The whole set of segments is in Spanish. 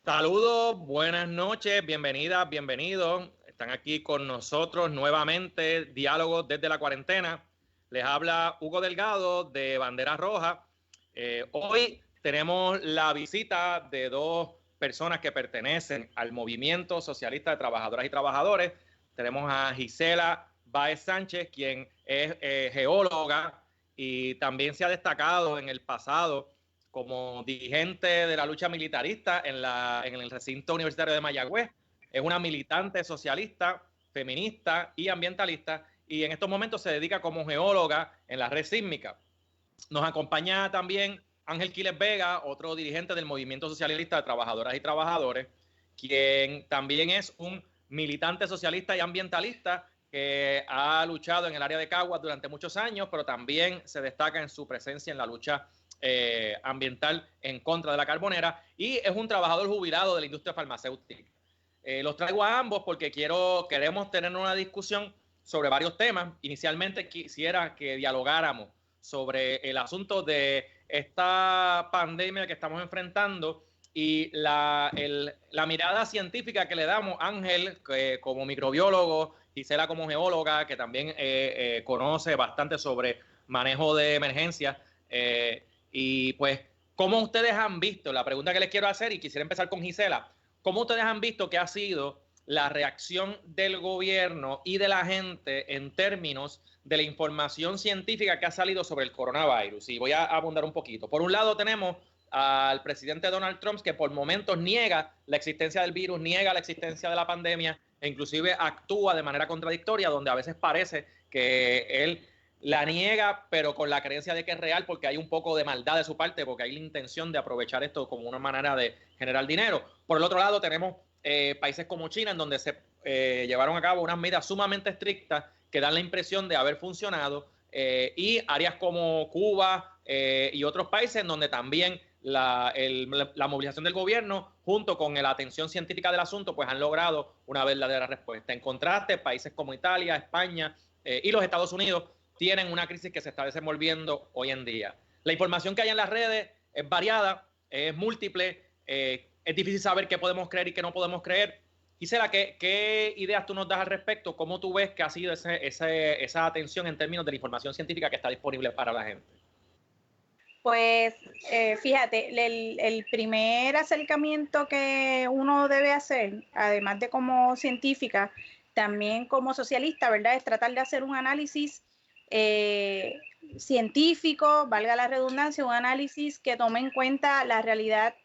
Saludos, buenas noches, bienvenidas, bienvenidos. Están aquí con nosotros nuevamente, Diálogos desde la Cuarentena. Les habla Hugo Delgado de Bandera Roja. Hoy tenemos la visita de dos personas que pertenecen al Movimiento Socialista de Trabajadoras y Trabajadores. Tenemos a Gisela Báez Sánchez, quien es geóloga y también se ha destacado en el pasado como dirigente de la lucha militarista en el recinto universitario de Mayagüez. Es una militante socialista, feminista y ambientalista, y en estos momentos se dedica como geóloga en la red sísmica. Nos acompaña también Ángel Quiles Vega, otro dirigente del Movimiento Socialista de Trabajadoras y Trabajadores, quien también es un militante socialista y ambientalista que ha luchado en el área de Caguas durante muchos años, pero también se destaca en su presencia en la lucha ambiental en contra de la carbonera, y es un trabajador jubilado de la industria farmacéutica. Los traigo a ambos porque queremos tener una discusión sobre varios temas. Inicialmente quisiera que dialogáramos sobre el asunto de esta pandemia que estamos enfrentando y la mirada científica que le damos, Ángel como microbiólogo, Gisela como geóloga, que también conoce bastante sobre manejo de emergencias. Y pues, ¿cómo ustedes han visto? La pregunta que les quiero hacer, y quisiera empezar con Gisela, ¿cómo ustedes han visto que ha sido la reacción del gobierno y de la gente en términos de la información científica que ha salido sobre el coronavirus? Y voy a abundar un poquito. Por un lado tenemos al presidente Donald Trump, que por momentos niega la existencia del virus, niega la existencia de la pandemia, e inclusive actúa de manera contradictoria, donde a veces parece que él la niega, pero con la creencia de que es real, porque hay un poco de maldad de su parte, porque hay la intención de aprovechar esto como una manera de generar dinero. Por el otro lado, tenemos países como China, en donde se llevaron a cabo unas medidas sumamente estrictas que dan la impresión de haber funcionado, y áreas como Cuba y otros países en donde también la movilización del gobierno junto con la atención científica del asunto pues han logrado una verdadera respuesta. En contraste, países como Italia, España y los Estados Unidos tienen una crisis que se está desenvolviendo hoy en día. La información que hay en las redes es variada, es múltiple, es difícil saber qué podemos creer y qué no podemos creer. Gisela, ¿qué ideas tú nos das al respecto? ¿Cómo tú ves que ha sido esa atención en términos de la información científica que está disponible para la gente? Pues fíjate, el primer acercamiento que uno debe hacer, además de como científica, también como socialista, ¿verdad? Es tratar de hacer un análisis científico, valga la redundancia, un análisis que tome en cuenta la realidad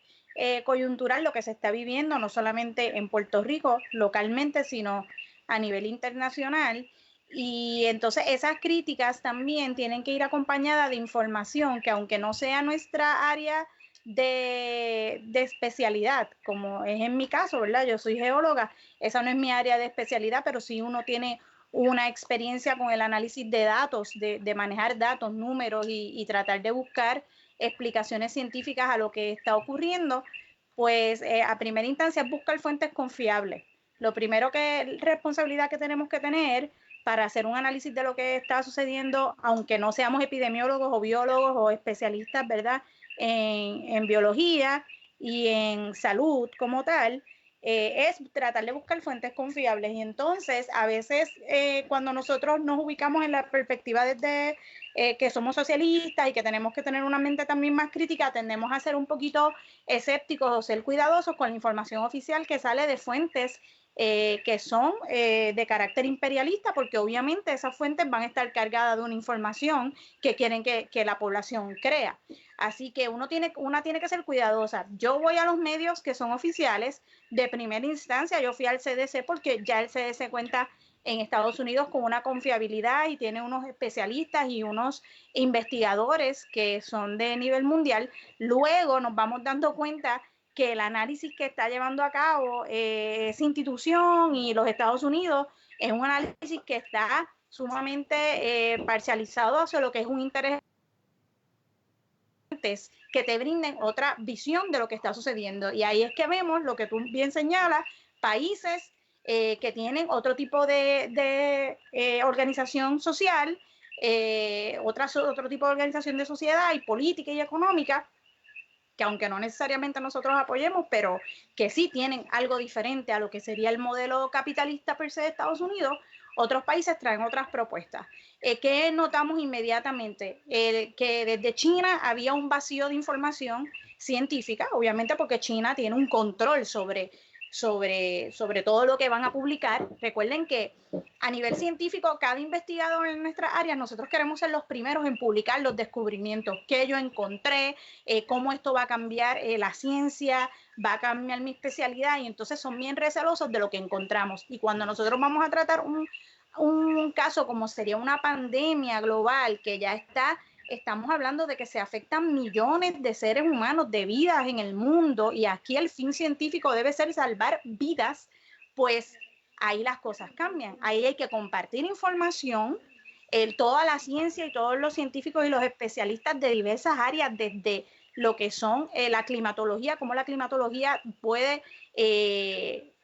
coyuntural, lo que se está viviendo, no solamente en Puerto Rico, localmente, sino a nivel internacional. Y entonces esas críticas también tienen que ir acompañadas de información que, aunque no sea nuestra área de especialidad, como es en mi caso, ¿verdad? Yo soy geóloga, esa no es mi área de especialidad, pero sí uno tiene una experiencia con el análisis de datos, de manejar datos, números y tratar de buscar explicaciones científicas a lo que está ocurriendo. Pues a primera instancia es buscar fuentes confiables. Lo primero que responsabilidad que tenemos que tener para hacer un análisis de lo que está sucediendo, aunque no seamos epidemiólogos o biólogos o especialistas, ¿verdad?, en biología y en salud como tal, es tratar de buscar fuentes confiables. Y entonces, a veces, cuando nosotros nos ubicamos en la perspectiva desde que somos socialistas y que tenemos que tener una mente también más crítica, tendemos a ser un poquito escépticos o ser cuidadosos con la información oficial que sale de fuentes que son de carácter imperialista, porque obviamente esas fuentes van a estar cargadas de una información que quieren que la población crea. Así que una tiene que ser cuidadosa. Yo voy a los medios que son oficiales de primera instancia. Yo fui al CDC porque ya el CDC cuenta en Estados Unidos con una confiabilidad y tiene unos especialistas y unos investigadores que son de nivel mundial. Luego nos vamos dando cuenta que el análisis que está llevando a cabo esa institución y los Estados Unidos es un análisis que está sumamente parcializado hacia lo que es un interés que te brinden otra visión de lo que está sucediendo. Y ahí es que vemos lo que tú bien señalas, países que tienen otro tipo de organización social, otro tipo de organización de sociedad y política y económica, que aunque no necesariamente nosotros apoyemos, pero que sí tienen algo diferente a lo que sería el modelo capitalista per se de Estados Unidos, otros países traen otras propuestas. ¿Qué notamos inmediatamente? Que desde China había un vacío de información científica, obviamente porque China tiene un control sobre todo lo que van a publicar. Recuerden que a nivel científico, cada investigador en nuestras áreas, nosotros queremos ser los primeros en publicar los descubrimientos que yo encontré, cómo esto va a cambiar la ciencia, va a cambiar mi especialidad, y entonces son bien recelosos de lo que encontramos. Y cuando nosotros vamos a tratar un caso como sería una pandemia global que ya estamos hablando de que se afectan millones de seres humanos, de vidas en el mundo, y aquí el fin científico debe ser salvar vidas, pues ahí las cosas cambian. Ahí hay que compartir información, toda la ciencia y todos los científicos y los especialistas de diversas áreas, desde lo que son la climatología, cómo la climatología puede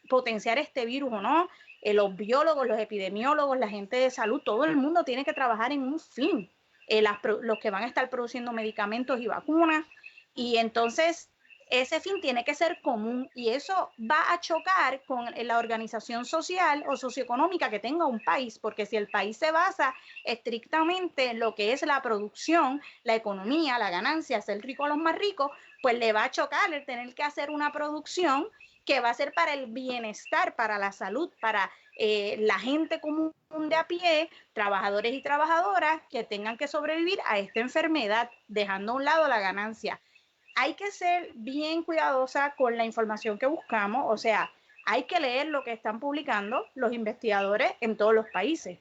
potenciar este virus o no, los biólogos, los epidemiólogos, la gente de salud, todo el mundo tiene que trabajar en un fin. Los que van a estar produciendo medicamentos y vacunas, y entonces ese fin tiene que ser común, y eso va a chocar con la organización social o socioeconómica que tenga un país, porque si el país se basa estrictamente en lo que es la producción, la economía, la ganancia, hacer rico a los más ricos, pues le va a chocar el tener que hacer una producción que va a ser para el bienestar, para la salud, para la gente común de a pie, trabajadores y trabajadoras que tengan que sobrevivir a esta enfermedad, dejando a un lado la ganancia. Hay que ser bien cuidadosa con la información que buscamos, o sea, hay que leer lo que están publicando los investigadores en todos los países.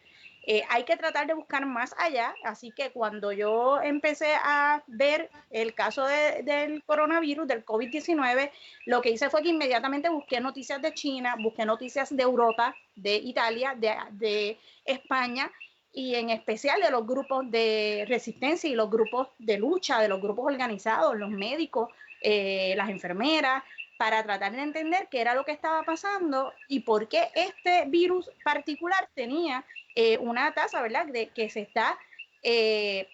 Hay que tratar de buscar más allá, así que cuando yo empecé a ver el caso del coronavirus, del COVID-19, lo que hice fue que inmediatamente busqué noticias de China, busqué noticias de Europa, de Italia, de España, y en especial de los grupos de resistencia y los grupos de lucha, de los grupos organizados, los médicos, las enfermeras, para tratar de entender qué era lo que estaba pasando y por qué este virus particular tenía una tasa, ¿verdad?, de que se está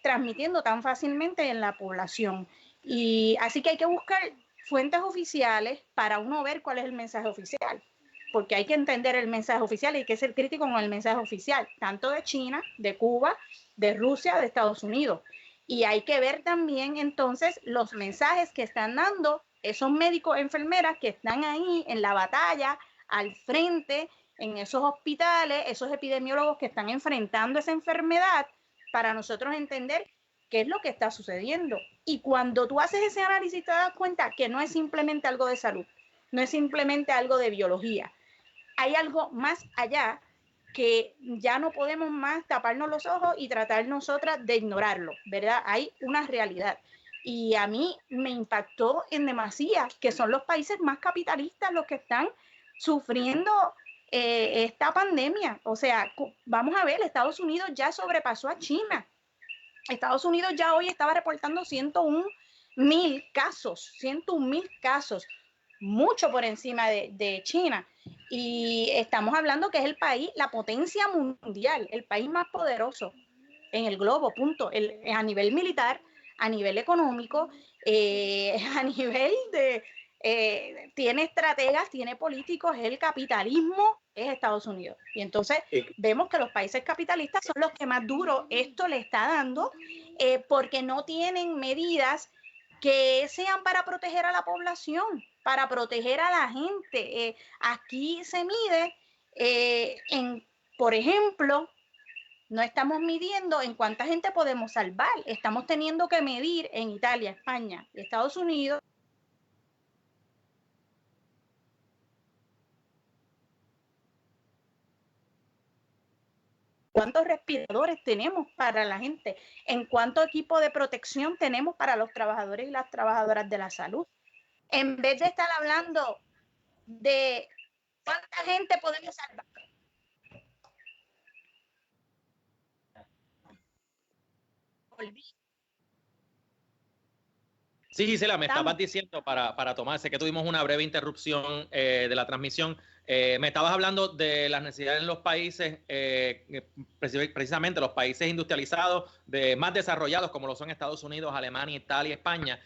transmitiendo tan fácilmente en la población. Y así que hay que buscar fuentes oficiales para uno ver cuál es el mensaje oficial, porque hay que entender el mensaje oficial y hay que ser crítico con el mensaje oficial, tanto de China, de Cuba, de Rusia, de Estados Unidos. Y hay que ver también entonces los mensajes que están dando esos médicos, enfermeras que están ahí en la batalla, al frente, en esos hospitales, esos epidemiólogos que están enfrentando esa enfermedad, para nosotros entender qué es lo que está sucediendo. Y cuando tú haces ese análisis te das cuenta que no es simplemente algo de salud, no es simplemente algo de biología, hay algo más allá que ya no podemos más taparnos los ojos y tratar nosotras de ignorarlo, ¿verdad? Hay una realidad. Y a mí me impactó en demasía que son los países más capitalistas los que están sufriendo esta pandemia. O sea, vamos a ver, Estados Unidos ya sobrepasó a China. Estados Unidos ya hoy estaba reportando 101.000 casos, 101.000 casos, mucho por encima de China. Y estamos hablando que es el país, la potencia mundial, el país más poderoso en el globo, punto. A nivel militar, a nivel económico, a nivel de... tiene estrategas, tiene políticos, el capitalismo es Estados Unidos. Y entonces vemos que los países capitalistas son los que más duro esto le está dando, porque no tienen medidas que sean para proteger a la población, para proteger a la gente. Aquí se mide por ejemplo, no estamos midiendo en cuánta gente podemos salvar. Estamos teniendo que medir en Italia, España y Estados Unidos cuántos respiradores tenemos para la gente, en cuánto equipo de protección tenemos para los trabajadores y las trabajadoras de la salud. En vez de estar hablando de cuánta gente podemos salvar. Sí, Gisela, me estabas diciendo para tomar, sé que tuvimos una breve interrupción de la transmisión. Me estabas hablando de las necesidades en los países, precisamente los países industrializados, más desarrollados, como lo son Estados Unidos, Alemania, Italia, España.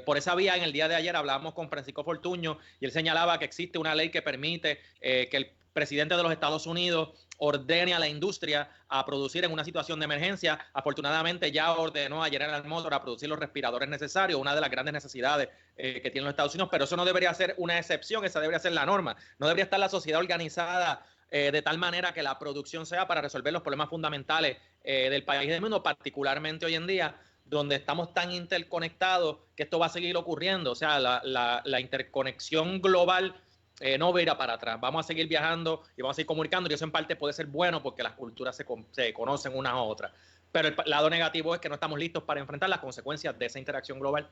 Por esa vía, en el día de ayer hablábamos con Francisco Fortuño y él señalaba que existe una ley que permite que el presidente de los Estados Unidos ordene a la industria a producir en una situación de emergencia. Afortunadamente ya ordenó a General Motors a producir los respiradores necesarios, una de las grandes necesidades que tienen los Estados Unidos, pero eso no debería ser una excepción, esa debería ser la norma. No debería estar la sociedad organizada de tal manera que la producción sea para resolver los problemas fundamentales del país y del mundo, particularmente hoy en día, donde estamos tan interconectados que esto va a seguir ocurriendo. O sea, la interconexión global no verá para atrás. Vamos a seguir viajando y vamos a seguir comunicando, y eso en parte puede ser bueno porque las culturas se conocen unas a otras. Pero el lado negativo es que no estamos listos para enfrentar las consecuencias de esa interacción global.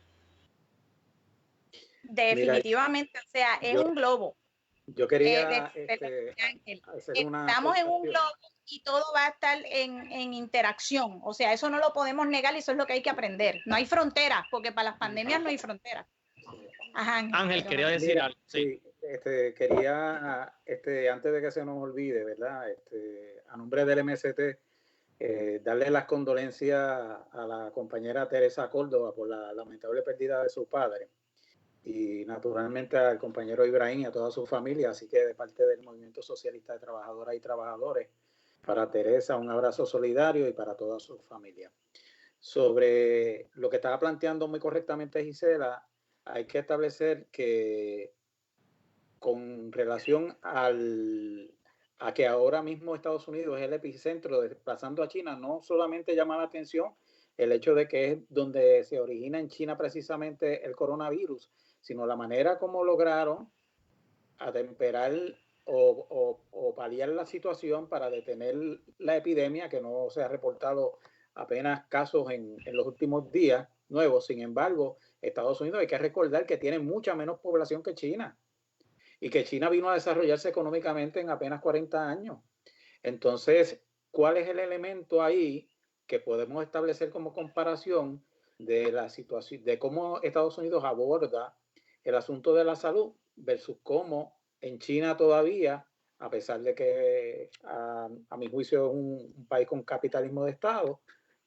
Definitivamente, o sea, es un globo. Yo quería estamos en un globo y todo va a estar en interacción. O sea, eso no lo podemos negar y eso es lo que hay que aprender. No hay fronteras, porque para las pandemias no hay fronteras. Ajá, Ángel, quería decir algo. Sí. Quería, antes de que se nos olvide, ¿verdad? A nombre del MST, darle las condolencias a la compañera Teresa Córdoba por la lamentable pérdida de su padre, y naturalmente al compañero Ibrahim y a toda su familia. Así que de parte del Movimiento Socialista de Trabajadoras y Trabajadores, para Teresa un abrazo solidario y para toda su familia. Sobre lo que estaba planteando muy correctamente Gisela, hay que establecer que con relación a que ahora mismo Estados Unidos es el epicentro, desplazando a China, no solamente llama la atención el hecho de que es donde se origina en China precisamente el coronavirus, sino la manera como lograron atemperar o paliar la situación para detener la epidemia, que no se ha reportado apenas casos en los últimos días nuevos. Sin embargo, Estados Unidos, hay que recordar que tiene mucha menos población que China, y que China vino a desarrollarse económicamente en apenas 40 años. Entonces, ¿cuál es el elemento ahí que podemos establecer como comparación de la situación, de cómo Estados Unidos aborda el asunto de la salud versus cómo en China todavía, a pesar de que a mi juicio es un país con capitalismo de Estado,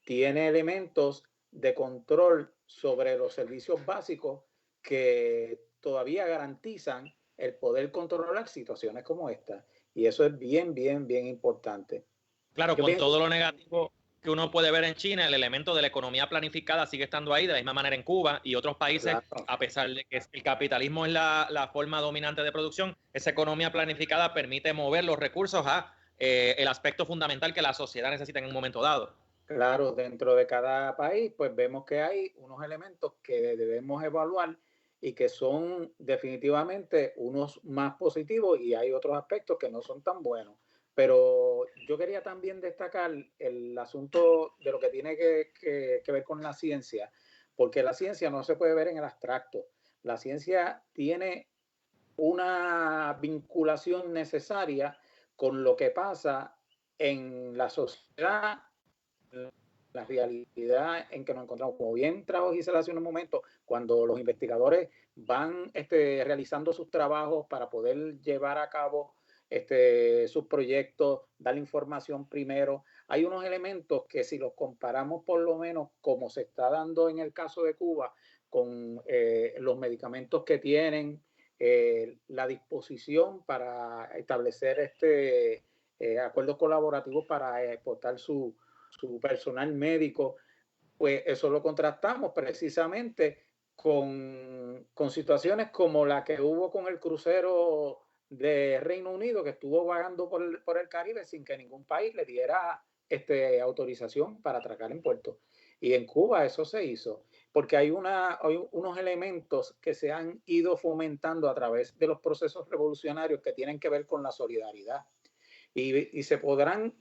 tiene elementos de control sobre los servicios básicos que todavía garantizan el poder controlar situaciones como esta? Y eso es bien importante. Claro, con todo lo negativo que uno puede ver en China, el elemento de la economía planificada sigue estando ahí, de la misma manera en Cuba y otros países. Claro. A pesar de que el capitalismo es la forma dominante de producción, esa economía planificada permite mover los recursos a el aspecto fundamental que la sociedad necesita en un momento dado. Claro, dentro de cada país, pues vemos que hay unos elementos que debemos evaluar y que son definitivamente unos más positivos, y hay otros aspectos que no son tan buenos. Pero yo quería también destacar el asunto de lo que tiene que ver con la ciencia, porque la ciencia no se puede ver en el abstracto. La ciencia tiene una vinculación necesaria con lo que pasa en la sociedad, la realidad en que nos encontramos. Como bien trajo Gisela hace unos momentos, cuando los investigadores van realizando sus trabajos para poder llevar a cabo sus proyectos, dar información primero, hay unos elementos que, si los comparamos por lo menos como se está dando en el caso de Cuba, con los medicamentos que tienen, la disposición para establecer acuerdos colaborativos para exportar su personal médico, pues eso lo contrastamos precisamente con situaciones como la que hubo con el crucero de Reino Unido, que estuvo vagando por el Caribe sin que ningún país le diera autorización para atracar en puerto. Y en Cuba eso se hizo, porque hay unos elementos que se han ido fomentando a través de los procesos revolucionarios que tienen que ver con la solidaridad. Y se podrán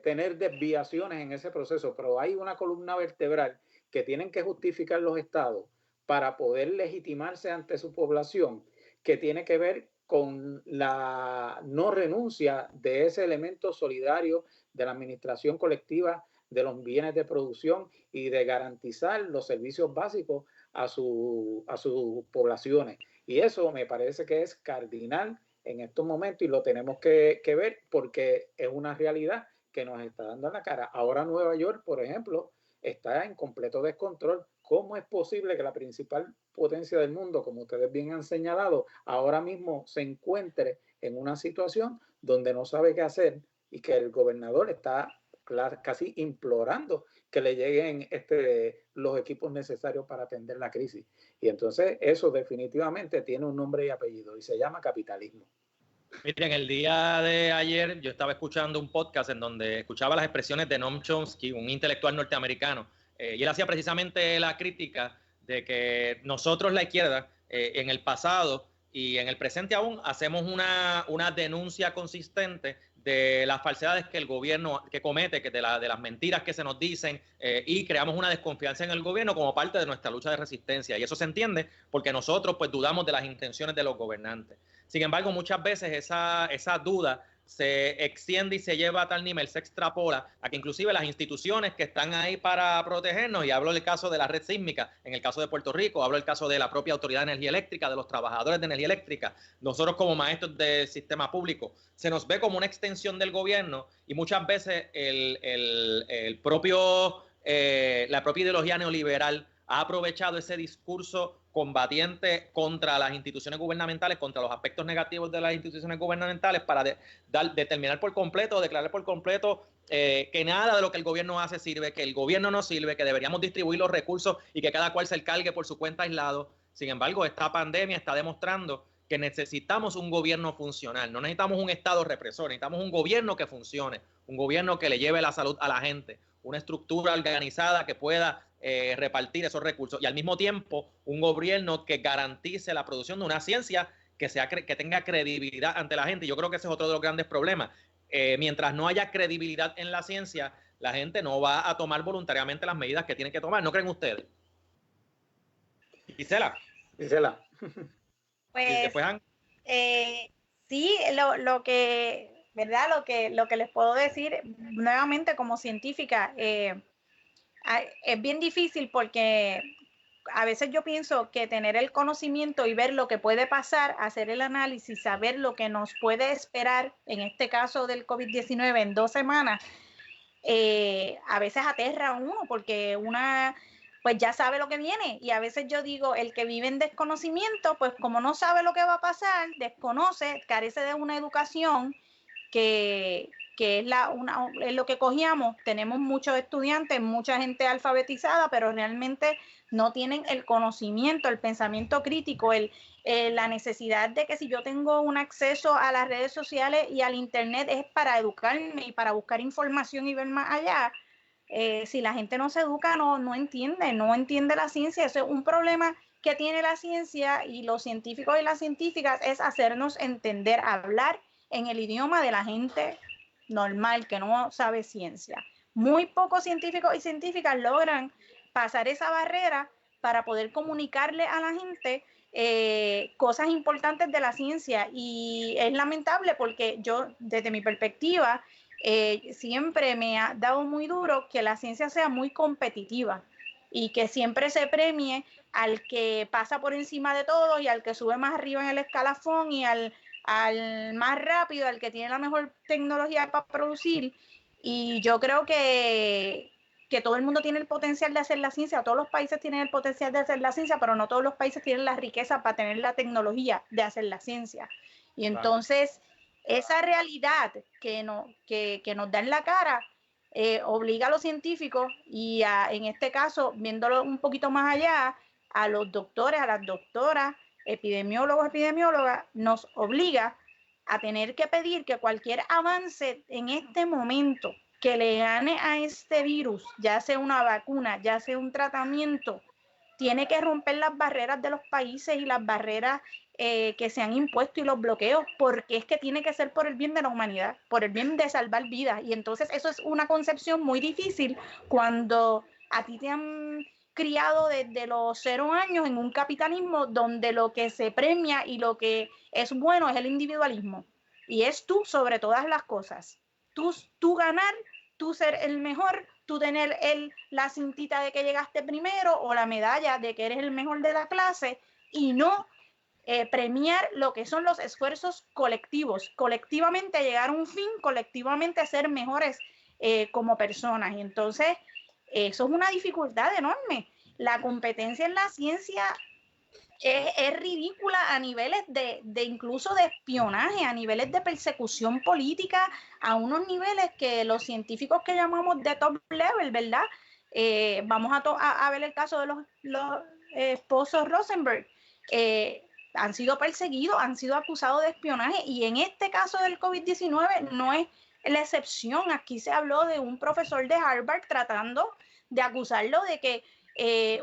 tener desviaciones en ese proceso, pero hay una columna vertebral que tienen que justificar los estados para poder legitimarse ante su población, que tiene que ver con la no renuncia de ese elemento solidario de la administración colectiva de los bienes de producción y de garantizar los servicios básicos a sus poblaciones. Y eso me parece que es cardinal en estos momentos y lo tenemos que ver porque es una realidad que nos está dando en la cara. Ahora Nueva York, por ejemplo, está en completo descontrol. ¿Cómo es posible que la principal potencia del mundo, como ustedes bien han señalado, ahora mismo se encuentre en una situación donde no sabe qué hacer y que el gobernador está casi implorando que le lleguen los equipos necesarios para atender la crisis? Y entonces eso definitivamente tiene un nombre y apellido y se llama capitalismo. Miren, el día de ayer yo estaba escuchando un podcast en donde escuchaba las expresiones de Noam Chomsky, un intelectual norteamericano, y él hacía precisamente la crítica de que nosotros, la izquierda, en el pasado y en el presente aún, hacemos una denuncia consistente de las falsedades que el gobierno que comete, de las mentiras que se nos dicen, y creamos una desconfianza en el gobierno como parte de nuestra lucha de resistencia. Y eso se entiende porque nosotros pues dudamos de las intenciones de los gobernantes. Sin embargo, muchas veces esa duda se extiende y se lleva a tal nivel, se extrapola a que inclusive las instituciones que están ahí para protegernos, y hablo del caso de la red sísmica, en el caso de Puerto Rico, hablo del caso de la propia Autoridad de Energía Eléctrica, de los trabajadores de energía eléctrica, nosotros como maestros del sistema público, se nos ve como una extensión del gobierno y muchas veces la propia ideología neoliberal ha aprovechado ese discurso combatiente contra las instituciones gubernamentales, contra los aspectos negativos de las instituciones gubernamentales para determinar por completo, declarar por completo que nada de lo que el gobierno hace sirve, que el gobierno no sirve, que deberíamos distribuir los recursos y que cada cual se encargue por su cuenta aislado. Sin embargo, esta pandemia está demostrando que necesitamos un gobierno funcional, no necesitamos un Estado represor, necesitamos un gobierno que funcione, un gobierno que le lleve la salud a la gente, una estructura organizada que pueda repartir esos recursos y al mismo tiempo un gobierno que garantice la producción de una ciencia que tenga credibilidad ante la gente. Yo creo que ese es otro de los grandes problemas. Mientras no haya credibilidad en la ciencia, la gente no va a tomar voluntariamente las medidas que tienen que tomar. ¿No creen ustedes? Gisela. Pues sí, lo que, ¿verdad? Lo que les puedo decir nuevamente como científica, es bien difícil porque a veces yo pienso que tener el conocimiento y ver lo que puede pasar, hacer el análisis, saber lo que nos puede esperar, en este caso del COVID-19 en 2 semanas, a veces aterra a uno porque una pues ya sabe lo que viene, y a veces yo digo, el que vive en desconocimiento, pues como no sabe lo que va a pasar, desconoce, carece de una educación que es lo que cogíamos. Tenemos muchos estudiantes, mucha gente alfabetizada, pero realmente no tienen el conocimiento, el pensamiento crítico, la necesidad de que si yo tengo un acceso a las redes sociales y al internet es para educarme y para buscar información y ver más allá. Si la gente no se educa, no entiende la ciencia. Eso es un problema que tiene la ciencia y los científicos y las científicas, es hacernos entender, hablar en el idioma de la gente normal que no sabe ciencia. Muy pocos científicos y científicas logran pasar esa barrera para poder comunicarle a la gente cosas importantes de la ciencia, y es lamentable porque yo, desde mi perspectiva, siempre me ha dado muy duro que la ciencia sea muy competitiva y que siempre se premie al que pasa por encima de todo y al que sube más arriba en el escalafón y al más rápido, al que tiene la mejor tecnología para producir. Y yo creo que todo el mundo tiene el potencial de hacer la ciencia, todos los países tienen el potencial de hacer la ciencia, pero no todos los países tienen la riqueza para tener la tecnología de hacer la ciencia. Y entonces, esa realidad que nos da en la cara, obliga a los científicos y en este caso, viéndolo un poquito más allá, a los doctores, a las doctoras, epidemiólogos, epidemiólogas, nos obliga a tener que pedir que cualquier avance en este momento que le gane a este virus, ya sea una vacuna, ya sea un tratamiento, tiene que romper las barreras de los países y las barreras que se han impuesto y los bloqueos, porque es que tiene que ser por el bien de la humanidad, por el bien de salvar vidas. Y entonces eso es una concepción muy difícil cuando a ti te han criado desde los 0 años en un capitalismo donde lo que se premia y lo que es bueno es el individualismo. Y es tú sobre todas las cosas. Tú ganar, tú ser el mejor, tú tener la cintita de que llegaste primero o la medalla de que eres el mejor de la clase y no premiar lo que son los esfuerzos colectivos, colectivamente llegar a un fin, colectivamente ser mejores como personas. Y entonces eso es una dificultad enorme. La competencia en la ciencia es ridícula a niveles de incluso de espionaje, a niveles de persecución política, a unos niveles que los científicos que llamamos de top level, ¿verdad? Vamos a ver el caso de los esposos Rosenberg. Han sido perseguidos, han sido acusados de espionaje y en este caso del COVID-19 no es la excepción. Aquí se habló de un profesor de Harvard tratando de acusarlo de que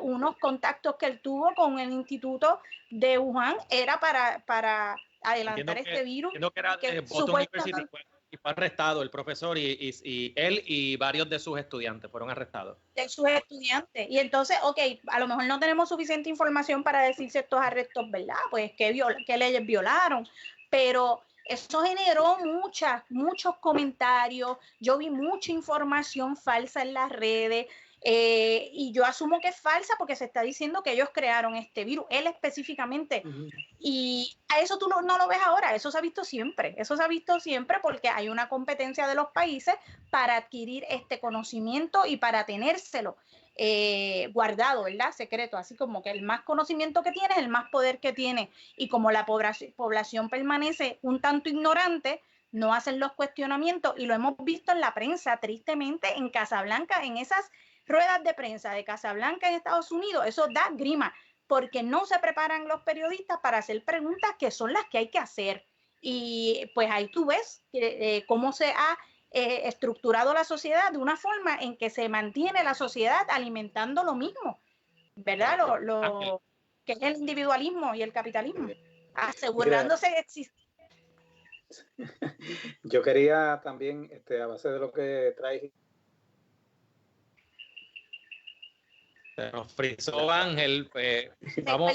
unos contactos que él tuvo con el instituto de Wuhan era para adelantar este virus. Entiendo que era de Boston University y fue arrestado el profesor y él y varios de sus estudiantes fueron arrestados. De sus estudiantes. Y entonces, ok, a lo mejor no tenemos suficiente información para decir si estos arrestos, ¿verdad? Pues qué leyes violaron, pero eso generó muchos comentarios, yo vi mucha información falsa en las redes, y yo asumo que es falsa porque se está diciendo que ellos crearon este virus, él específicamente, y a eso tú no lo ves ahora, eso se ha visto siempre porque hay una competencia de los países para adquirir este conocimiento y para tenérselo guardado, ¿verdad? Secreto, así como que el más conocimiento que tiene es el más poder que tiene, y como la población permanece un tanto ignorante, no hacen los cuestionamientos, y lo hemos visto en la prensa, tristemente, en Casablanca, en esas ruedas de prensa de Casablanca en Estados Unidos, eso da grima, porque no se preparan los periodistas para hacer preguntas que son las que hay que hacer. Y pues ahí tú ves cómo se ha estructurado la sociedad de una forma en que se mantiene la sociedad alimentando lo mismo, ¿verdad? Lo que es el individualismo y el capitalismo, asegurándose de existir. Yo quería también, a base de lo que traes. Se nos frizó Ángel. Vamos.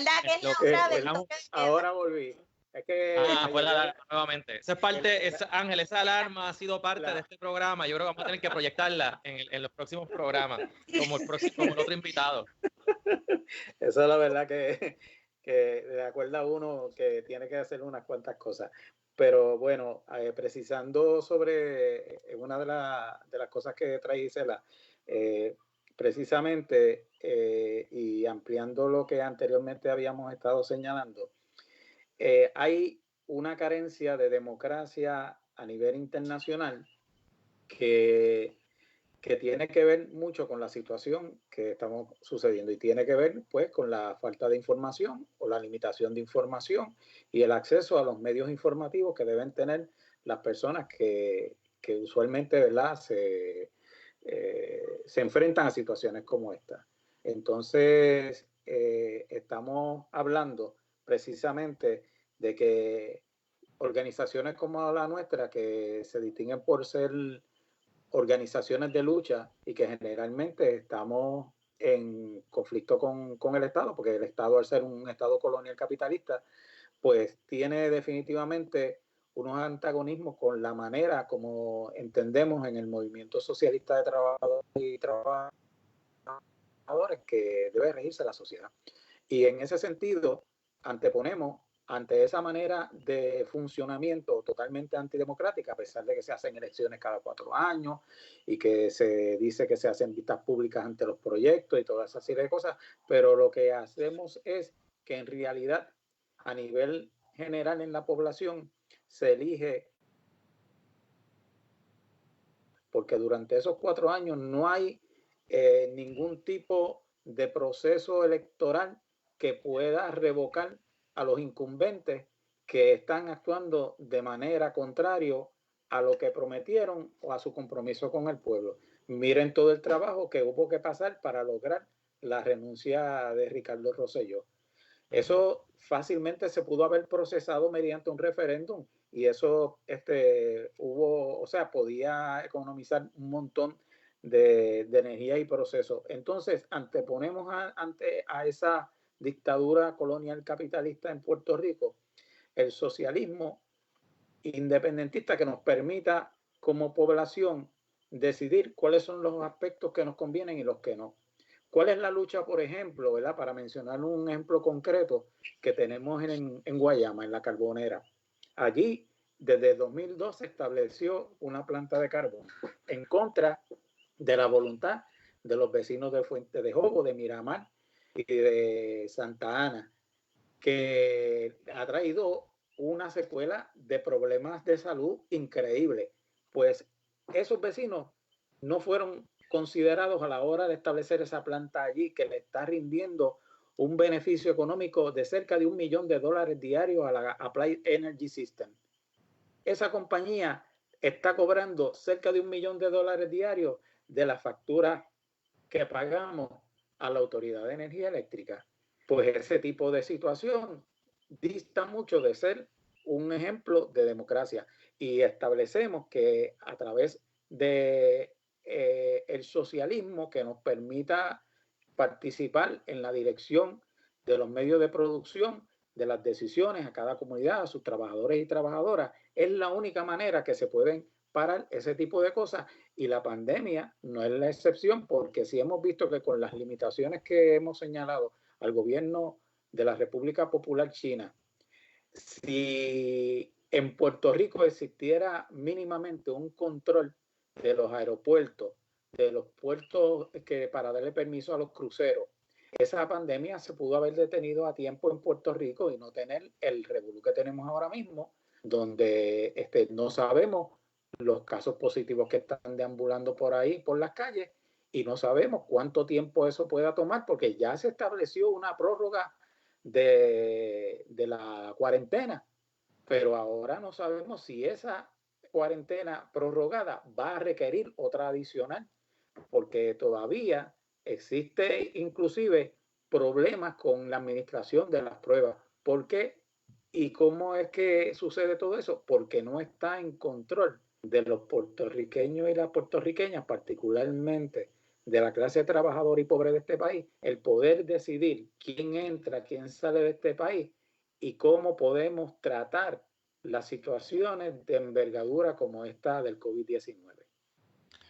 Ahora volví. Es que fue la alarma nuevamente. Esa es parte, Ángel, esa alarma ha sido parte de este programa. Yo creo que vamos a tener que proyectarla en los próximos programas, como el otro invitado. Eso es la verdad que le acuerda a uno que tiene que hacer unas cuantas cosas. Pero bueno, precisando sobre una de las cosas que trae Gisela, precisamente, y ampliando lo que anteriormente habíamos estado señalando, hay una carencia de democracia a nivel internacional que tiene que ver mucho con la situación que estamos sucediendo y tiene que ver pues con la falta de información o la limitación de información y el acceso a los medios informativos que deben tener las personas que usualmente, ¿verdad?, se enfrentan a situaciones como esta. Entonces, estamos hablando precisamente de que organizaciones como la nuestra, que se distinguen por ser organizaciones de lucha y que generalmente estamos en conflicto con el Estado, porque el Estado, al ser un Estado colonial capitalista, pues tiene definitivamente unos antagonismos con la manera como entendemos en el movimiento socialista de trabajadores y trabajadores que debe regirse la sociedad. Y en ese sentido, anteponemos ante esa manera de funcionamiento totalmente antidemocrática, a pesar de que se hacen elecciones cada 4 años y que se dice que se hacen vistas públicas ante los proyectos y toda esa serie de cosas, pero lo que hacemos es que en realidad a nivel general en la población se elige, porque durante esos 4 años no hay ningún tipo de proceso electoral que pueda revocar a los incumbentes que están actuando de manera contraria a lo que prometieron o a su compromiso con el pueblo. Miren todo el trabajo que hubo que pasar para lograr la renuncia de Ricardo Rosselló. Eso fácilmente se pudo haber procesado mediante un referéndum y eso podía economizar un montón de energía y proceso. Entonces, anteponemos ante esa dictadura colonial capitalista en Puerto Rico el socialismo independentista que nos permita como población decidir cuáles son los aspectos que nos convienen y los que no. ¿Cuál es la lucha, por ejemplo, ¿verdad? Para mencionar un ejemplo concreto que tenemos en Guayama, en la Carbonera? Allí, desde 2002 se estableció una planta de carbón en contra de la voluntad de los vecinos de Fuente de Jobo, de Miramar y de Santa Ana, que ha traído una secuela de problemas de salud increíble. Pues esos vecinos no fueron considerados a la hora de establecer esa planta allí, que le está rindiendo un beneficio económico de cerca de $1 millón diarios a la Applied Energy System. Esa compañía está cobrando cerca de $1 millón diarios de la factura que pagamos a la Autoridad de Energía Eléctrica. Pues ese tipo de situación dista mucho de ser un ejemplo de democracia, y establecemos que a través de el socialismo que nos permita participar en la dirección de los medios de producción, de las decisiones a cada comunidad, a sus trabajadores y trabajadoras, es la única manera que se pueden parar ese tipo de cosas, y la pandemia no es la excepción, porque sí hemos visto que con las limitaciones que hemos señalado al gobierno de la República Popular China, si en Puerto Rico existiera mínimamente un control de los aeropuertos, de los puertos que para darle permiso a los cruceros, esa pandemia se pudo haber detenido a tiempo en Puerto Rico y no tener el revolú que tenemos ahora mismo, donde no sabemos los casos positivos que están deambulando por ahí, por las calles, y no sabemos cuánto tiempo eso pueda tomar, porque ya se estableció una prórroga de la cuarentena, pero ahora no sabemos si esa cuarentena prorrogada va a requerir otra adicional, porque todavía existe inclusive problemas con la administración de las pruebas. ¿Por qué? ¿Y cómo es que sucede todo eso? Porque no está en control de los puertorriqueños y las puertorriqueñas, particularmente de la clase trabajadora y pobre de este país, el poder decidir quién entra, quién sale de este país y cómo podemos tratar las situaciones de envergadura como esta del COVID-19.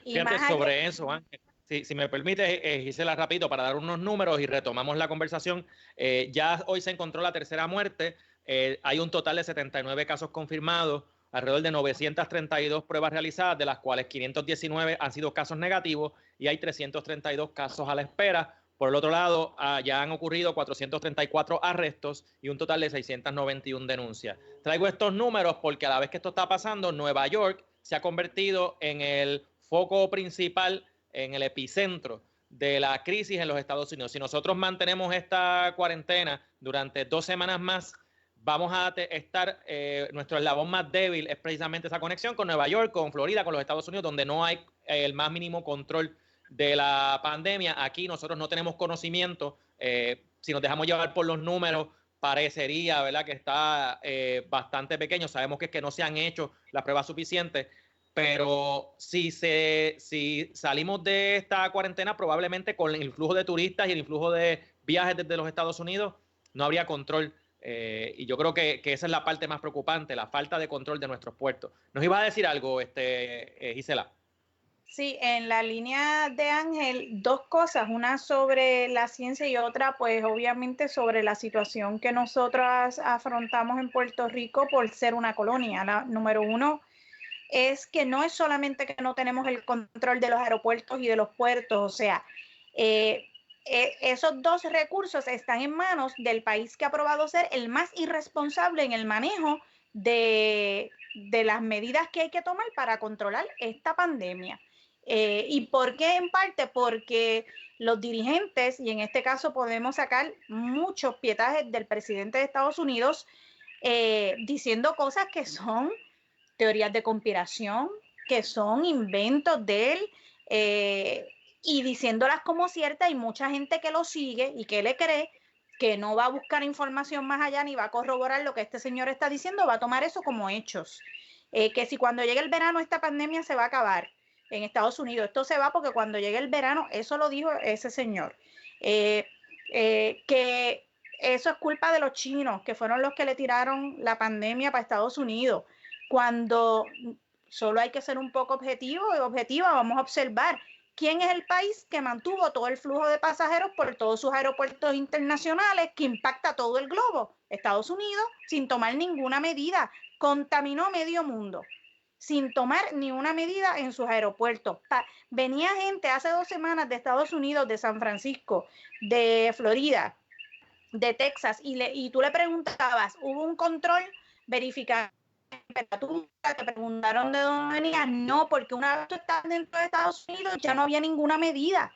Fíjate sobre eso, Ángel. Si me permite, Gisela, rapidito, para dar unos números y retomamos la conversación. Ya hoy se encontró la tercera muerte. Hay un total de 79 casos confirmados, alrededor de 932 pruebas realizadas, de las cuales 519 han sido casos negativos y hay 332 casos a la espera. Por el otro lado, ya han ocurrido 434 arrestos y un total de 691 denuncias. Traigo estos números porque a la vez que esto está pasando, Nueva York se ha convertido en el foco principal, en el epicentro de la crisis en los Estados Unidos. Si nosotros mantenemos esta cuarentena durante 2 semanas más, vamos a estar, nuestro eslabón más débil es precisamente esa conexión con Nueva York, con Florida, con los Estados Unidos, donde no hay el más mínimo control de la pandemia. Aquí nosotros no tenemos conocimiento. Si nos dejamos llevar por los números, parecería, ¿verdad?, que está bastante pequeño. Sabemos que es que no se han hecho las pruebas suficientes, pero si salimos de esta cuarentena, probablemente con el flujo de turistas y el influjo de viajes desde los Estados Unidos, no habría control. Y yo creo que esa es la parte más preocupante, la falta de control de nuestros puertos. ¿Nos iba a decir algo, Gisela? Sí, en la línea de Ángel, 2 cosas, una sobre la ciencia y otra, pues obviamente sobre la situación que nosotras afrontamos en Puerto Rico por ser una colonia. La número 1 es que no es solamente que no tenemos el control de los aeropuertos y de los puertos, o sea, esos 2 recursos están en manos del país que ha probado ser el más irresponsable en el manejo de las medidas que hay que tomar para controlar esta pandemia. ¿Y por qué? En parte porque los dirigentes, y en este caso podemos sacar muchos pietajes del presidente de Estados Unidos, diciendo cosas que son teorías de conspiración, que son inventos de él, y diciéndolas como ciertas. Hay mucha gente que lo sigue y que le cree, que no va a buscar información más allá ni va a corroborar lo que este señor está diciendo, va a tomar eso como hechos. Que si cuando llegue el verano esta pandemia se va a acabar en Estados Unidos, esto se va porque cuando llegue el verano, eso lo dijo ese señor. Que eso es culpa de los chinos, que fueron los que le tiraron la pandemia para Estados Unidos, cuando solo hay que ser un poco objetiva. Vamos a observar quién es el país que mantuvo todo el flujo de pasajeros por todos sus aeropuertos internacionales que impacta todo el globo. Estados Unidos, sin tomar ninguna medida, contaminó medio mundo, sin tomar ni una medida en sus aeropuertos. Venía gente hace 2 semanas de Estados Unidos, de San Francisco, de Florida, de Texas, y tú le preguntabas, ¿hubo un control verificado? Te preguntaron de dónde venías, no, porque una vez tú estás dentro de Estados Unidos ya no había ninguna medida.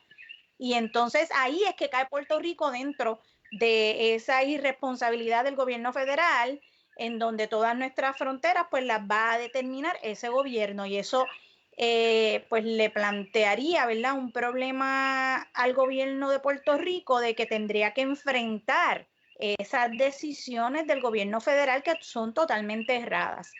Y entonces ahí es que cae Puerto Rico dentro de esa irresponsabilidad del gobierno federal, en donde todas nuestras fronteras pues las va a determinar ese gobierno, y eso pues le plantearía, ¿verdad?, un problema al gobierno de Puerto Rico de que tendría que enfrentar esas decisiones del gobierno federal que son totalmente erradas.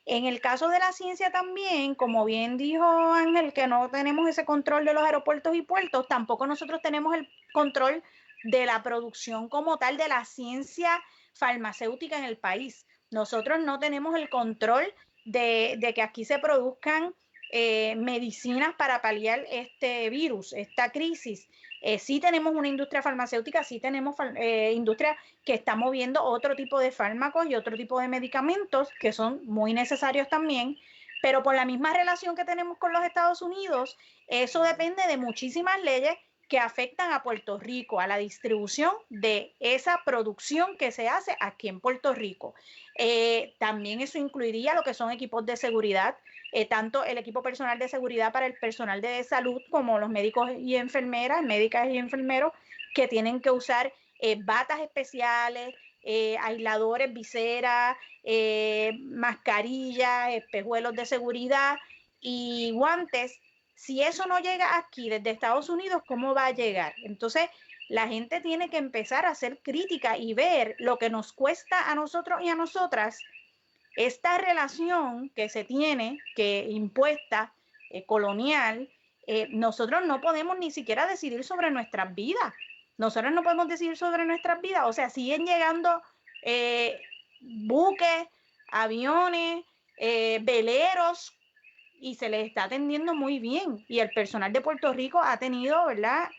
En el caso de la ciencia también, como bien dijo Ángel, que no tenemos ese control de los aeropuertos y puertos, tampoco nosotros tenemos el control de la producción como tal de la ciencia farmacéutica en el país. Nosotros no tenemos el control de que aquí se produzcan medicinas para paliar este virus, esta crisis. Sí tenemos una industria farmacéutica, sí tenemos industria que está moviendo otro tipo de fármacos y otro tipo de medicamentos que son muy necesarios también, pero por la misma relación que tenemos con los Estados Unidos, eso depende de muchísimas leyes que afectan a Puerto Rico, a la distribución de esa producción que se hace aquí en Puerto Rico. También eso incluiría lo que son equipos de seguridad, tanto el equipo personal de seguridad para el personal de salud como los médicos y enfermeras, médicas y enfermeros, que tienen que usar batas especiales, aisladores, viseras, mascarillas, espejuelos de seguridad y guantes. Si eso no llega aquí desde Estados Unidos, ¿cómo va a llegar? Entonces, la gente tiene que empezar a hacer crítica y ver lo que nos cuesta a nosotros y a nosotras esta relación que se tiene, que impuesta, colonial. Nosotros no podemos ni siquiera decidir sobre nuestras vidas. Nosotros no podemos decidir sobre nuestras vidas. O sea, siguen llegando buques, aviones, veleros, y se les está atendiendo muy bien. Y el personal de Puerto Rico ha tenido, ¿verdad?,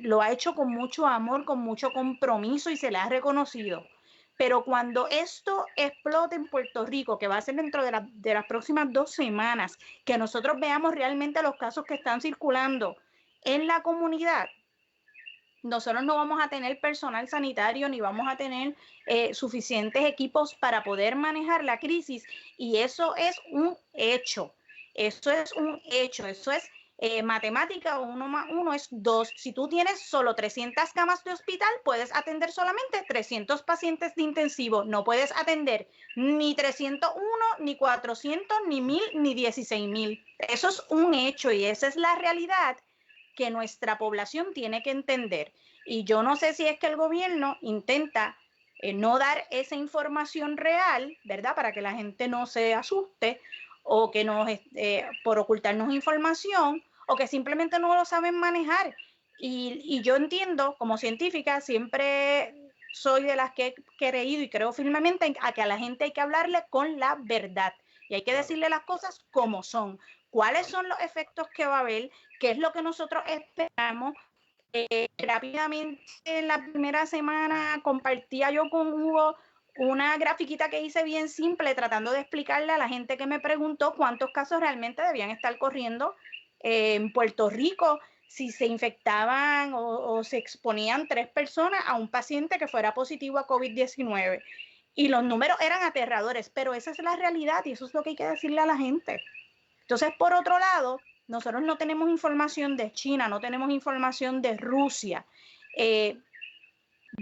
lo ha hecho con mucho amor, con mucho compromiso, y se le ha reconocido. Pero cuando esto explote en Puerto Rico, que va a ser dentro de las próximas 2 semanas, que nosotros veamos realmente los casos que están circulando en la comunidad, nosotros no vamos a tener personal sanitario ni vamos a tener suficientes equipos para poder manejar la crisis, y eso es un hecho. Eso es un hecho, eso es matemática. 1 más 1 es 2. Si tú tienes solo 300 camas de hospital, puedes atender solamente 300 pacientes de intensivo. No puedes atender ni 301, ni 400, ni 1000, ni 16,000. Eso es un hecho, y esa es la realidad que nuestra población tiene que entender. Y yo no sé si es que el gobierno intenta no dar esa información real, ¿verdad?, para que la gente no se asuste, o que por ocultarnos información, o que simplemente no lo saben manejar. Y yo entiendo, como científica, siempre soy de las que he creído y creo firmemente a que a la gente hay que hablarle con la verdad, y hay que decirle las cosas como son. ¿Cuáles son los efectos que va a haber? ¿Qué es lo que nosotros esperamos? Rápidamente, en la primera semana compartía yo con Hugo una grafiquita que hice bien simple, tratando de explicarle a la gente que me preguntó cuántos casos realmente debían estar corriendo en Puerto Rico si se infectaban o se exponían 3 personas a un paciente que fuera positivo a COVID-19. Y los números eran aterradores, pero esa es la realidad y eso es lo que hay que decirle a la gente. Entonces, por otro lado, nosotros no tenemos información de China, no tenemos información de Rusia,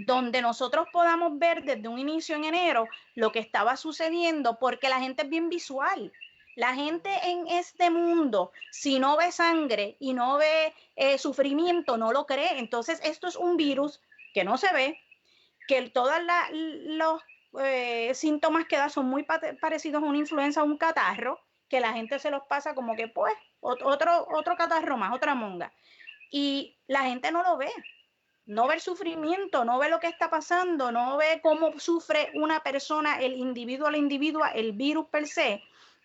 donde nosotros podamos ver desde un inicio en enero lo que estaba sucediendo, porque la gente es bien visual. La gente en este mundo, si no ve sangre y no ve sufrimiento, no lo cree. Entonces, esto es un virus que no se ve, que todos los síntomas que da son muy parecidos a una influenza o un catarro, que la gente se los pasa como que pues otro catarro más, otra monga, y la gente no lo ve, no ve el sufrimiento, no ve lo que está pasando, no ve cómo sufre una persona, el individuo, el virus per se.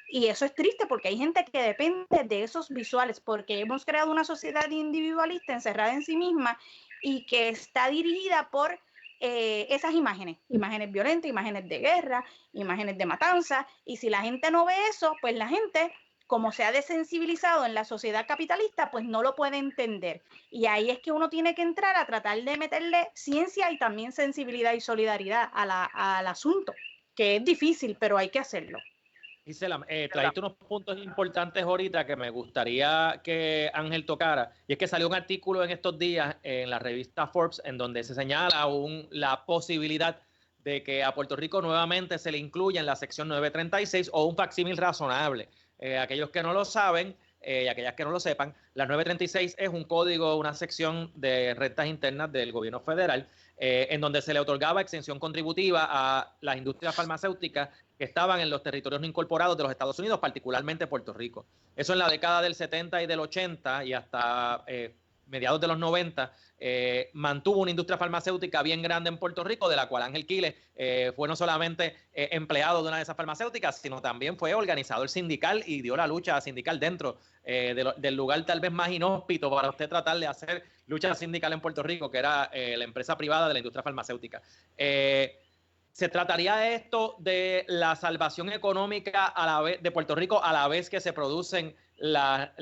Y eso es triste porque hay gente que depende de esos visuales, porque hemos creado una sociedad individualista encerrada en sí misma y que está dirigida por esas imágenes violentas, imágenes de guerra, imágenes de matanza, y si la gente no ve eso, pues la gente, como se ha desensibilizado en la sociedad capitalista, pues no lo puede entender. Y ahí es que uno tiene que entrar a tratar de meterle ciencia y también sensibilidad y solidaridad al asunto, que es difícil, pero hay que hacerlo. Gisela, trajiste unos puntos importantes ahorita que me gustaría que Ángel tocara, y es que salió un artículo en estos días en la revista Forbes en donde se señala la posibilidad de que a Puerto Rico nuevamente se le incluya en la sección 936 o un facsímil razonable. Aquellos que no lo saben y aquellas que no lo sepan, la 936 es un código, una sección de rentas internas del gobierno federal en donde se le otorgaba exención contributiva a las industrias farmacéuticas que estaban en los territorios no incorporados de los Estados Unidos, particularmente Puerto Rico. Eso en la década del 70 y del 80 y hasta mediados de los 90 mantuvo una industria farmacéutica bien grande en Puerto Rico, de la cual Ángel Quiles fue no solamente empleado de una de esas farmacéuticas, sino también fue organizador sindical y dio la lucha sindical dentro del lugar tal vez más inhóspito para usted tratar de hacer lucha sindical en Puerto Rico, que era la empresa privada de la industria farmacéutica. ¿Se trataría esto de la salvación económica a la vez de Puerto Rico a la vez que se producen los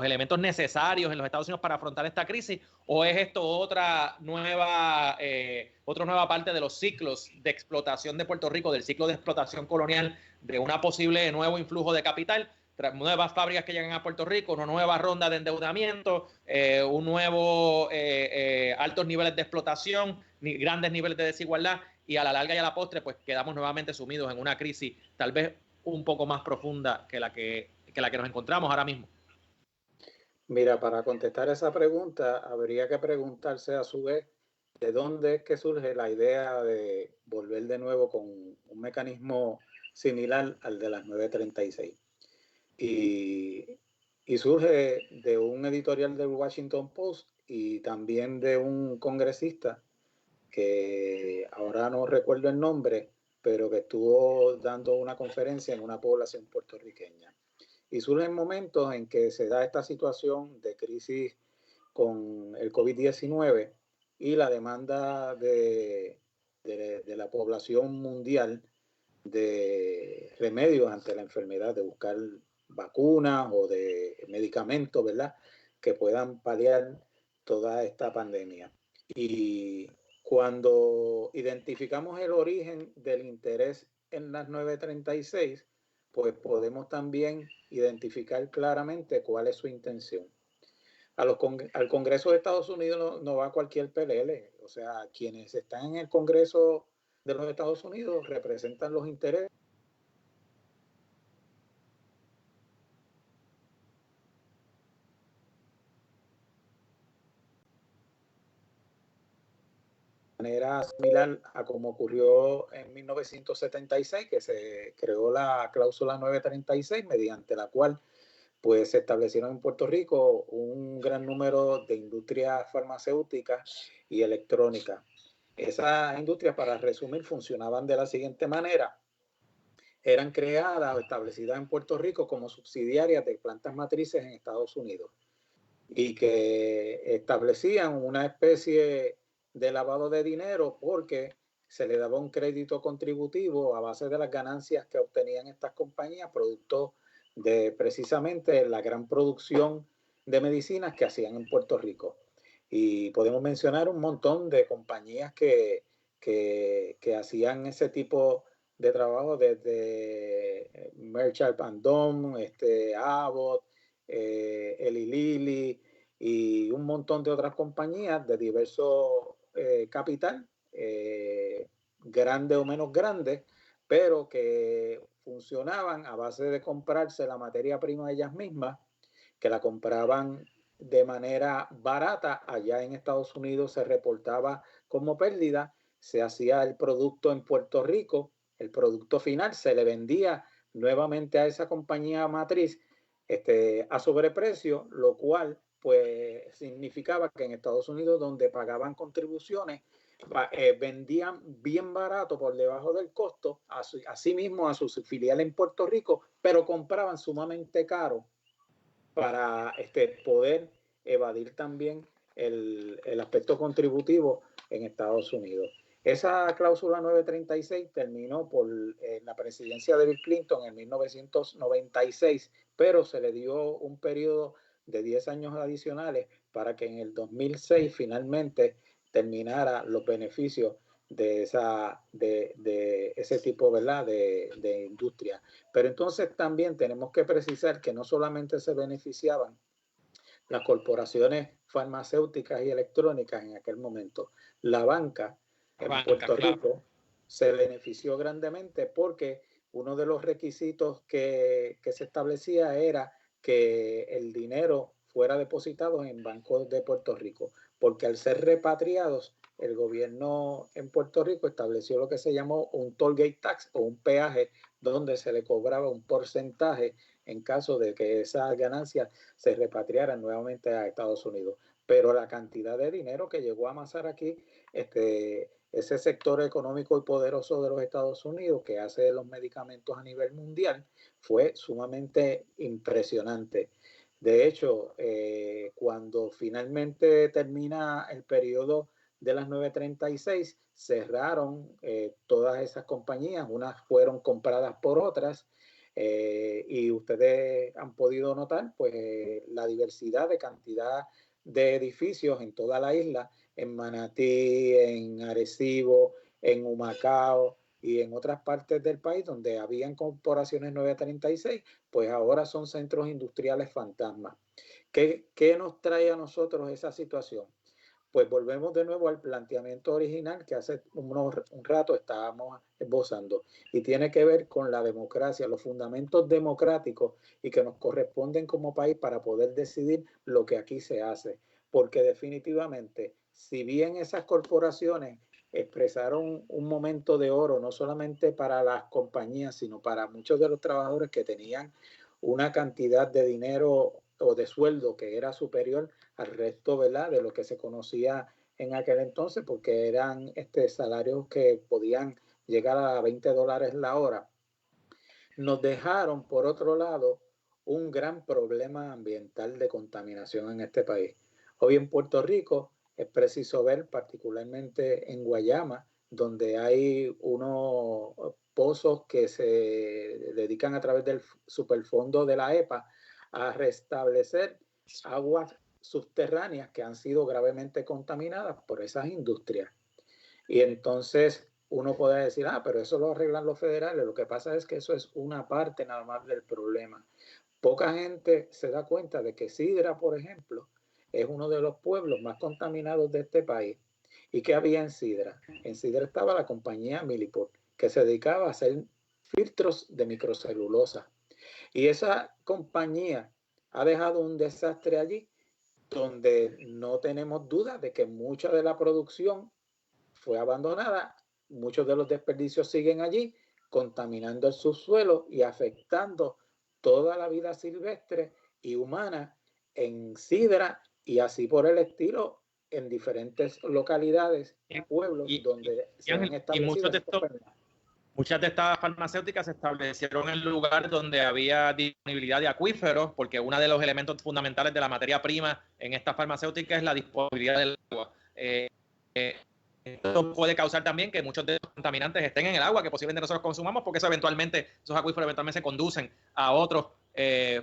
elementos necesarios en los Estados Unidos para afrontar esta crisis? ¿O es esto otra nueva parte de los ciclos de explotación de Puerto Rico, del ciclo de explotación colonial, de una posible nuevo influjo de capital? Nuevas fábricas que llegan a Puerto Rico, una nueva ronda de endeudamiento, un nuevo altos niveles de explotación, grandes niveles de desigualdad, y a la larga y a la postre pues quedamos nuevamente sumidos en una crisis tal vez un poco más profunda que la que nos encontramos ahora mismo. Mira, para contestar esa pregunta, habría que preguntarse a su vez de dónde es que surge la idea de volver de nuevo con un mecanismo similar al de las 936. Y surge de un editorial del Washington Post y también de un congresista que ahora no recuerdo el nombre, pero que estuvo dando una conferencia en una población puertorriqueña. Y surgen momentos en que se da esta situación de crisis con el COVID-19 y la demanda de la población mundial de remedios ante la enfermedad, de buscar vacunas o de medicamentos, ¿verdad?, que puedan paliar toda esta pandemia. Y cuando identificamos el origen del interés en las 936, pues podemos también identificar claramente cuál es su intención. Al Congreso de Estados Unidos no va cualquier PLL, o sea, quienes están en el Congreso de los Estados Unidos representan los intereses de manera similar a como ocurrió en 1976, que se creó la cláusula 936, mediante la cual pues se establecieron en Puerto Rico un gran número de industrias farmacéuticas y electrónicas. Esas industrias, para resumir, funcionaban de la siguiente manera. Eran creadas o establecidas en Puerto Rico como subsidiarias de plantas matrices en Estados Unidos y que establecían una especie de lavado de dinero porque se le daba un crédito contributivo a base de las ganancias que obtenían estas compañías, producto de precisamente la gran producción de medicinas que hacían en Puerto Rico. Y podemos mencionar un montón de compañías que hacían ese tipo de trabajo, desde Merck & Dome, Abbott, Eli Lilly y un montón de otras compañías de diverso capital, grande o menos grande, pero que funcionaban a base de comprarse la materia prima ellas mismas, que la compraban de manera barata. Allá en Estados Unidos se reportaba como pérdida, se hacía el producto en Puerto Rico, el producto final se le vendía nuevamente a esa compañía matriz a sobreprecio, lo cual pues significaba que en Estados Unidos, donde pagaban contribuciones, vendían bien barato por debajo del costo, así mismo a sus filiales en Puerto Rico, pero compraban sumamente caro para poder evadir también el aspecto contributivo en Estados Unidos. Esa cláusula 936 terminó por la presidencia de Bill Clinton en 1996, pero se le dio un periodo de 10 años adicionales para que en el 2006 finalmente terminara los beneficios de ese tipo, ¿verdad?, de industria. Pero entonces también tenemos que precisar que no solamente se beneficiaban las corporaciones farmacéuticas y electrónicas en aquel momento, la banca en Puerto Rico se benefició grandemente porque uno de los requisitos que se establecía era que el dinero fuera depositado en bancos de Puerto Rico, porque al ser repatriados, el gobierno en Puerto Rico estableció lo que se llamó un toll gate tax o un peaje donde se le cobraba un porcentaje en caso de que esas ganancias se repatriaran nuevamente a Estados Unidos. Pero la cantidad de dinero que llegó a amasar aquí, ese sector económico y poderoso de los Estados Unidos que hace los medicamentos a nivel mundial, fue sumamente impresionante. De hecho, cuando finalmente termina el periodo de las 936, cerraron todas esas compañías, unas fueron compradas por otras, y ustedes han podido notar pues la diversidad de cantidad de edificios en toda la isla, en Manatí, en Arecibo, en Humacao y en otras partes del país donde habían corporaciones 936, pues ahora son centros industriales fantasmas. ¿Qué nos trae a nosotros esa situación? Pues volvemos de nuevo al planteamiento original que hace un rato estábamos esbozando, y tiene que ver con la democracia, los fundamentos democráticos y que nos corresponden como país para poder decidir lo que aquí se hace. Porque definitivamente, si bien esas corporaciones expresaron un momento de oro, no solamente para las compañías, sino para muchos de los trabajadores que tenían una cantidad de dinero o de sueldo que era superior al resto, ¿verdad?, de lo que se conocía en aquel entonces, porque eran salarios que podían llegar a $20 la hora. Nos dejaron, por otro lado, un gran problema ambiental de contaminación en este país. Hoy en Puerto Rico es preciso ver, particularmente en Guayama, donde hay unos pozos que se dedican a través del superfondo de la EPA a restablecer aguas subterráneas que han sido gravemente contaminadas por esas industrias. Y entonces uno puede decir, pero eso lo arreglan los federales. Lo que pasa es que eso es una parte nada más del problema. Poca gente se da cuenta de que Sidra, por ejemplo, es uno de los pueblos más contaminados de este país. ¿Y qué había en Sidra? En Sidra estaba la compañía Millipore, que se dedicaba a hacer filtros de microcelulosa. Y esa compañía ha dejado un desastre allí donde no tenemos duda de que mucha de la producción fue abandonada, muchos de los desperdicios siguen allí, contaminando el subsuelo y afectando toda la vida silvestre y humana en Sidra y así por el estilo en diferentes localidades y pueblos donde se han establecido. Muchas de estas farmacéuticas se establecieron en lugares donde había disponibilidad de acuíferos, porque uno de los elementos fundamentales de la materia prima en estas farmacéuticas es la disponibilidad del agua. Esto puede causar también que muchos de los contaminantes estén en el agua que posiblemente nosotros consumamos, porque esos acuíferos eventualmente se conducen a otras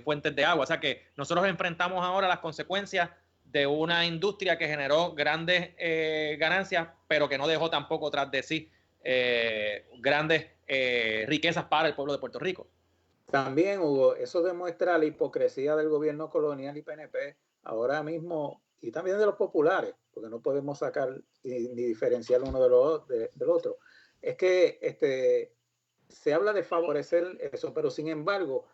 fuentes de agua. O sea que nosotros enfrentamos ahora las consecuencias de una industria que generó grandes ganancias, pero que no dejó tampoco tras de sí grandes riquezas para el pueblo de Puerto Rico. También, Hugo, eso demuestra la hipocresía del gobierno colonial y PNP ahora mismo, y también de los populares, porque no podemos sacar ni diferenciar uno del otro. Es que se habla de favorecer eso, pero sin embargo,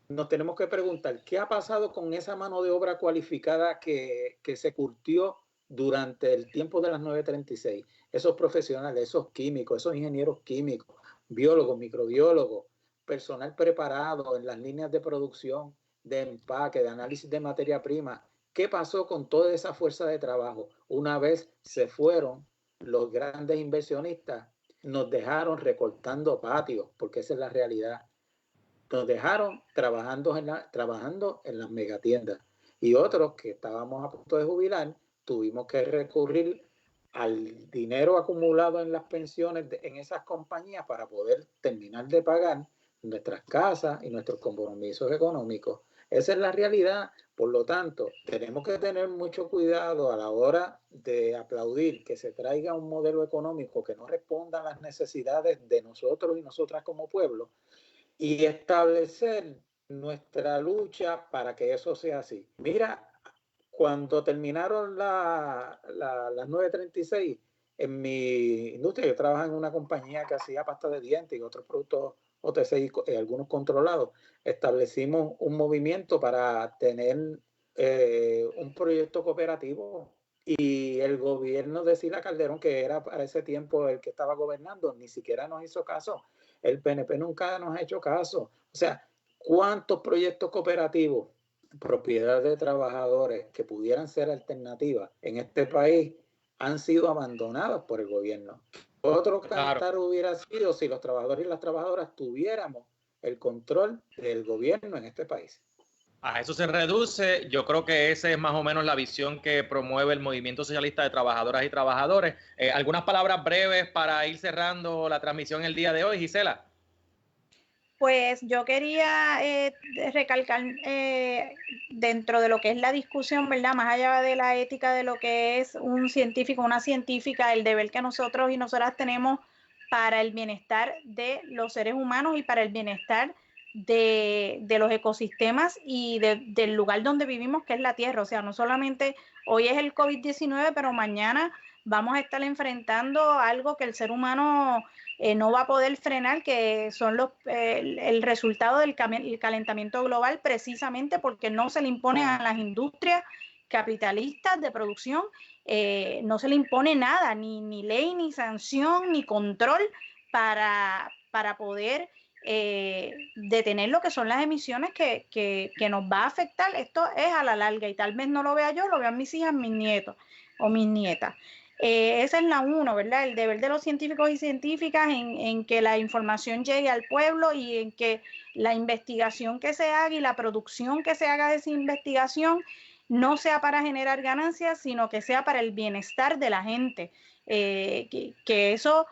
nos tenemos que preguntar, ¿qué ha pasado con esa mano de obra cualificada que se curtió durante el tiempo de las 936? Esos profesionales, esos químicos, esos ingenieros químicos, biólogos, microbiólogos, personal preparado en las líneas de producción, de empaque, de análisis de materia prima. ¿Qué pasó con toda esa fuerza de trabajo? Una vez se fueron los grandes inversionistas nos dejaron recortando patios, porque esa es la realidad. Nos dejaron trabajando en las megatiendas. Y otros que estábamos a punto de jubilar, tuvimos que recurrir al dinero acumulado en las pensiones en esas compañías para poder terminar de pagar nuestras casas y nuestros compromisos económicos. Esa es la realidad. Por lo tanto, tenemos que tener mucho cuidado a la hora de aplaudir que se traiga un modelo económico que no responda a las necesidades de nosotros y nosotras como pueblo, y establecer nuestra lucha para que eso sea así. Mira, cuando terminaron las 9:36, en mi industria, yo trabajaba en una compañía que hacía pasta de dientes y otros productos OTC y algunos controlados. Establecimos un movimiento para tener un proyecto cooperativo, y el gobierno de Sila Calderón, que era para ese tiempo el que estaba gobernando, ni siquiera nos hizo caso. El PNP nunca nos ha hecho caso. O sea, ¿cuántos proyectos cooperativos, propiedad de trabajadores que pudieran ser alternativas en este país, han sido abandonados por el gobierno? Otro cantar hubiera sido si los trabajadores y las trabajadoras tuviéramos el control del gobierno en este país. A eso se reduce. Yo creo que esa es más o menos la visión que promueve el Movimiento Socialista de Trabajadoras y Trabajadores. Algunas palabras breves para ir cerrando la transmisión el día de hoy, Gisela. Pues yo quería recalcar dentro de lo que es la discusión, ¿verdad? Más allá de la ética de lo que es un científico, una científica, el deber que nosotros y nosotras tenemos para el bienestar de los seres humanos y para el bienestar de los ecosistemas y del lugar donde vivimos, que es la Tierra. O sea, no solamente hoy es el COVID-19, pero mañana vamos a estar enfrentando algo que el ser humano no va a poder frenar, que son el resultado del calentamiento global, precisamente porque no se le impone a las industrias capitalistas de producción, no se le impone nada, ni ley, ni sanción, ni control para poder detener lo que son las emisiones que nos va a afectar. Esto es a la larga, y tal vez no lo vea yo, lo vean mis hijas, mis nietos o mis nietas. Esa es la uno, ¿verdad? El deber de los científicos y científicas en que la información llegue al pueblo y en que la investigación que se haga y la producción que se haga de esa investigación no sea para generar ganancias, sino que sea para el bienestar de la gente. Que eso,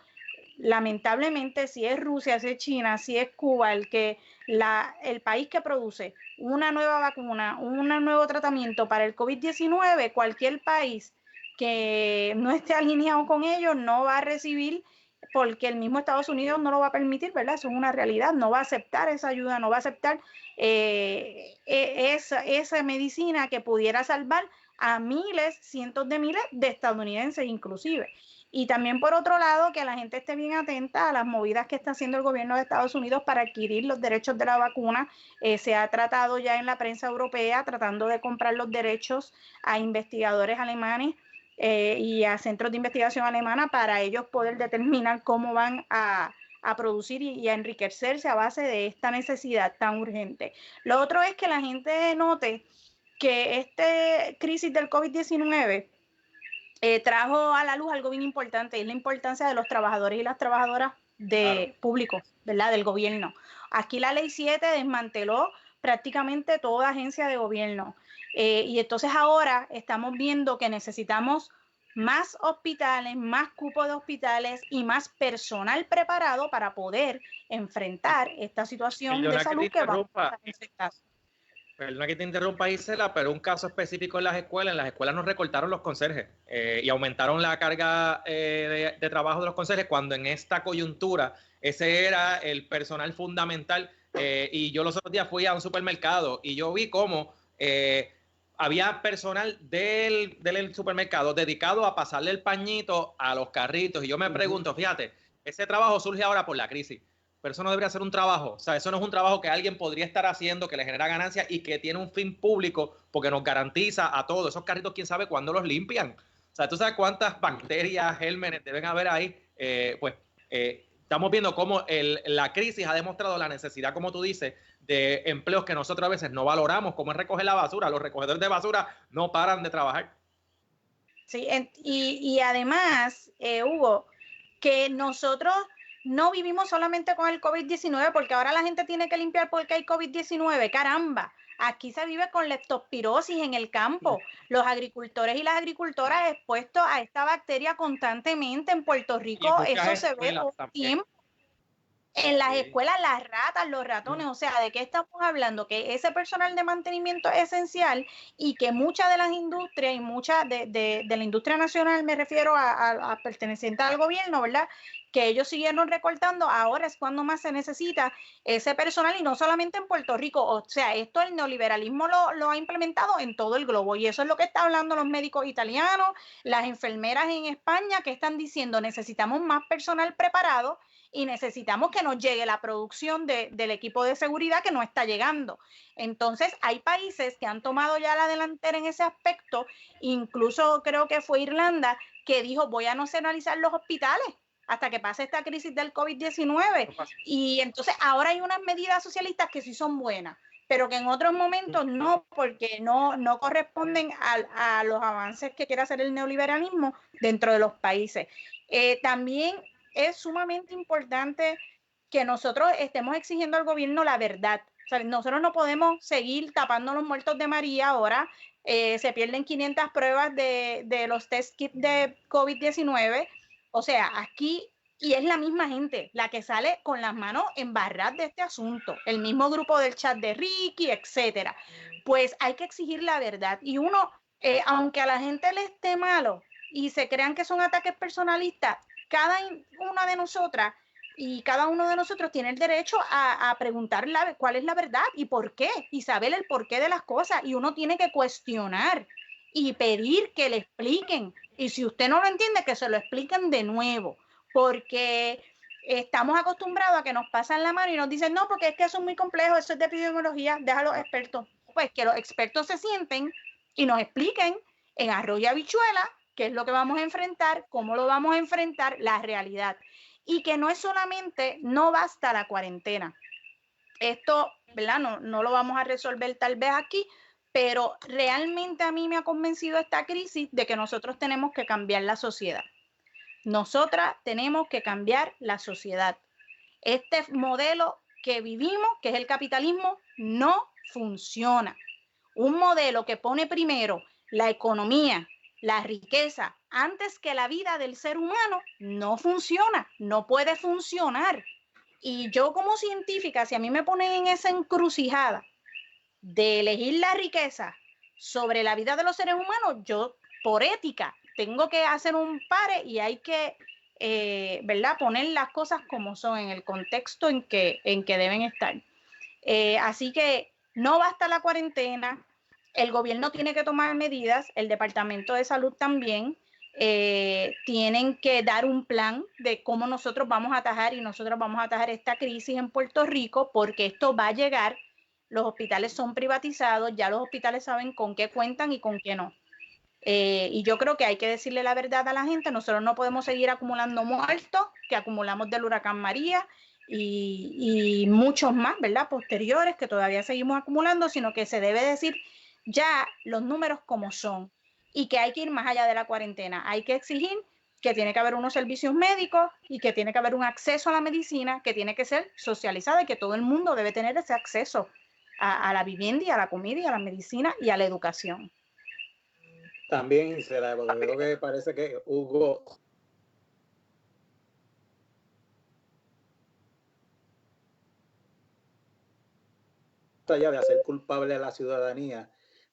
lamentablemente, si es Rusia, si es China, si es Cuba, el país que produce una nueva vacuna, un nuevo tratamiento para el COVID-19, cualquier país que no esté alineado con ellos no va a recibir, porque el mismo Estados Unidos no lo va a permitir, ¿verdad? Eso es una realidad, no va a aceptar esa ayuda, no va a aceptar esa medicina que pudiera salvar a miles, cientos de miles de estadounidenses inclusive. Y también, por otro lado, que la gente esté bien atenta a las movidas que está haciendo el gobierno de Estados Unidos para adquirir los derechos de la vacuna. Se ha tratado ya en la prensa europea, tratando de comprar los derechos a investigadores alemanes y a centros de investigación alemana para ellos poder determinar cómo van a producir y a enriquecerse a base de esta necesidad tan urgente. Lo otro es que la gente note que esta crisis del COVID-19 trajo a la luz algo bien importante, y es la importancia de los trabajadores y las trabajadoras públicos, ¿verdad? Del gobierno. Aquí la Ley 7 desmanteló prácticamente toda agencia de gobierno. Y entonces ahora estamos viendo que necesitamos más hospitales, más cupos de hospitales y más personal preparado para poder enfrentar esta situación de salud que va a enfrentar. Perdona que te interrumpa, Gisela, pero un caso específico en las escuelas nos recortaron los conserjes y aumentaron la carga de trabajo de los conserjes, cuando en esta coyuntura ese era el personal fundamental. Y yo los otros días fui a un supermercado y yo vi cómo había personal del supermercado dedicado a pasarle el pañito a los carritos. Y yo me pregunto, fíjate, ese trabajo surge ahora por la crisis, pero eso no debería ser un trabajo. O sea, eso no es un trabajo que alguien podría estar haciendo, que le genera ganancias y que tiene un fin público, porque nos garantiza a todos esos carritos, quién sabe cuándo los limpian. O sea, tú sabes cuántas bacterias, gérmenes deben haber ahí. Estamos viendo cómo la crisis ha demostrado la necesidad, como tú dices, de empleos que nosotros a veces no valoramos, como es recoger la basura. Los recogedores de basura no paran de trabajar. Sí, y además, Hugo, que nosotros no vivimos solamente con el COVID-19, porque ahora la gente tiene que limpiar porque hay COVID-19, caramba. Aquí se vive con leptospirosis en el campo. Los agricultores y las agricultoras expuestos a esta bacteria constantemente en Puerto Rico, eso se ve todo el tiempo. En las escuelas, las ratas, los ratones, o sea, ¿de qué estamos hablando? Que ese personal de mantenimiento es esencial y que muchas de las industrias y muchas de la industria nacional, me refiero a perteneciente al gobierno, ¿verdad? Que ellos siguieron recortando, ahora es cuando más se necesita ese personal y no solamente en Puerto Rico, o sea, esto el neoliberalismo lo ha implementado en todo el globo y eso es lo que están hablando los médicos italianos, las enfermeras en España que están diciendo necesitamos más personal preparado y necesitamos que nos llegue la producción del equipo de seguridad que no está llegando. Entonces, hay países que han tomado ya la delantera en ese aspecto, incluso creo que fue Irlanda, que dijo, voy a nacionalizar los hospitales hasta que pase esta crisis del COVID-19. Y entonces ahora hay unas medidas socialistas que sí son buenas, pero que en otros momentos no, porque no corresponden a los avances que quiere hacer el neoliberalismo dentro de los países. También es sumamente importante que nosotros estemos exigiendo al gobierno la verdad. O sea, nosotros no podemos seguir tapando los muertos de María ahora. Se pierden 500 pruebas de los test kits de COVID-19. O sea, aquí, y es la misma gente la que sale con las manos embarradas de este asunto. El mismo grupo del chat de Ricky, etcétera. Pues hay que exigir la verdad. Y uno, aunque a la gente le esté malo y se crean que son ataques personalistas, cada una de nosotras y cada uno de nosotros tiene el derecho a preguntar cuál es la verdad y por qué, y saber el porqué de las cosas, y uno tiene que cuestionar y pedir que le expliquen, y si usted no lo entiende, que se lo expliquen de nuevo, porque estamos acostumbrados a que nos pasan la mano y nos dicen, no, porque es que eso es muy complejo, eso es de epidemiología, deja a los expertos. Pues que los expertos se sienten y nos expliquen en arroz y habichuela qué es lo que vamos a enfrentar, cómo lo vamos a enfrentar, la realidad. Y que no es solamente, no basta la cuarentena. Esto, ¿verdad? No lo vamos a resolver tal vez aquí, pero realmente a mí me ha convencido esta crisis de que nosotros tenemos que cambiar la sociedad. Nosotras tenemos que cambiar la sociedad. Este modelo que vivimos, que es el capitalismo, no funciona. Un modelo que pone primero la economía, la riqueza, antes que la vida del ser humano, no funciona, no puede funcionar. Y yo como científica, si a mí me ponen en esa encrucijada de elegir la riqueza sobre la vida de los seres humanos, yo por ética tengo que hacer un pare y hay que, ¿verdad? Poner las cosas como son, en el contexto en que deben estar. Así que no basta la cuarentena, el gobierno tiene que tomar medidas, el Departamento de Salud también, tienen que dar un plan de cómo nosotros vamos a atajar y nosotros vamos a atajar esta crisis en Puerto Rico, porque esto va a llegar, los hospitales son privatizados, ya los hospitales saben con qué cuentan y con qué no. Y yo creo que hay que decirle la verdad a la gente, nosotros no podemos seguir acumulando muertos que acumulamos del huracán María y muchos más, ¿verdad? Posteriores que todavía seguimos acumulando, sino que se debe decir ya los números como son y que hay que ir más allá de la cuarentena. Hay que exigir que tiene que haber unos servicios médicos y que tiene que haber un acceso a la medicina que tiene que ser socializada y que todo el mundo debe tener ese acceso a la vivienda y a la comida y a la medicina y a la educación. También, Gisela, porque creo que parece que Hugo allá de hacer culpable a la ciudadanía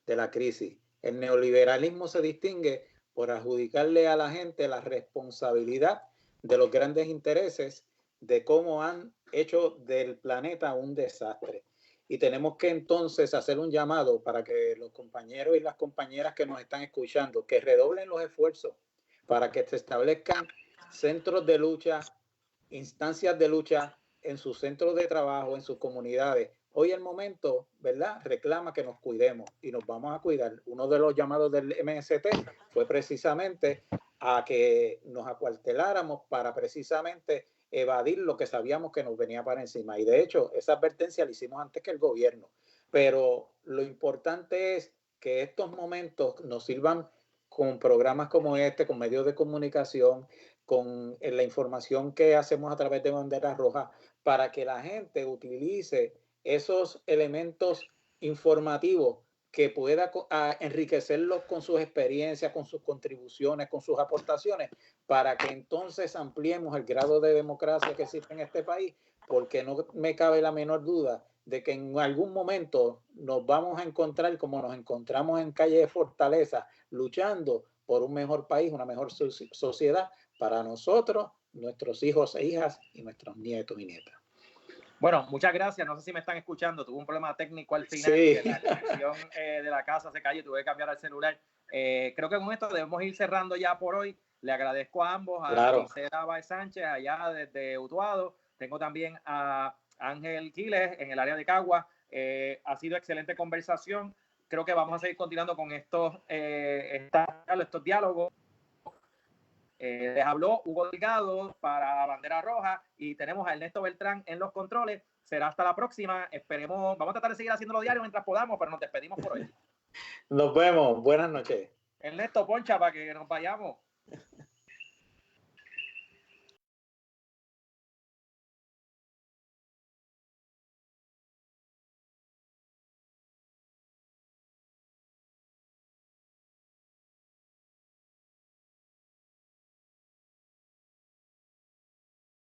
de la crisis. El neoliberalismo se distingue por adjudicarle a la gente la responsabilidad de los grandes intereses de cómo han hecho del planeta un desastre. Y tenemos que entonces hacer un llamado para que los compañeros y las compañeras que nos están escuchando, que redoblen los esfuerzos para que se establezcan centros de lucha, instancias de lucha en sus centros de trabajo, en sus comunidades. Hoy el momento, ¿verdad? Reclama que nos cuidemos y nos vamos a cuidar. Uno de los llamados del MST fue precisamente a que nos acuarteláramos para precisamente evadir lo que sabíamos que nos venía para encima. Y de hecho, esa advertencia la hicimos antes que el gobierno. Pero lo importante es que estos momentos nos sirvan con programas como este, con medios de comunicación, con la información que hacemos a través de Bandera Roja, para que la gente utilice esos elementos informativos que pueda enriquecerlos con sus experiencias, con sus contribuciones, con sus aportaciones, para que entonces ampliemos el grado de democracia que existe en este país, porque no me cabe la menor duda de que en algún momento nos vamos a encontrar como nos encontramos en Calle de Fortaleza, luchando por un mejor país, una mejor sociedad para nosotros, nuestros hijos e hijas y nuestros nietos y nietas. Bueno, muchas gracias. No sé si me están escuchando. Tuve un problema técnico al final. Sí. Que la conexión de la casa se cayó y tuve que cambiar al celular. Creo que con esto debemos ir cerrando ya por hoy. Le agradezco a ambos, a Gisela Báez Sánchez allá desde Utuado. Tengo también a Ángel Quiles en el área de Cagua. Ha sido excelente conversación. Creo que vamos a seguir continuando con estos diálogos. Les habló Hugo Delgado para Bandera Roja y tenemos a Ernesto Beltrán en los controles. Será hasta la próxima. Esperemos, vamos a tratar de seguir haciéndolo diario mientras podamos, pero nos despedimos por hoy. Nos vemos. Buenas noches. Ernesto, poncha para que nos vayamos.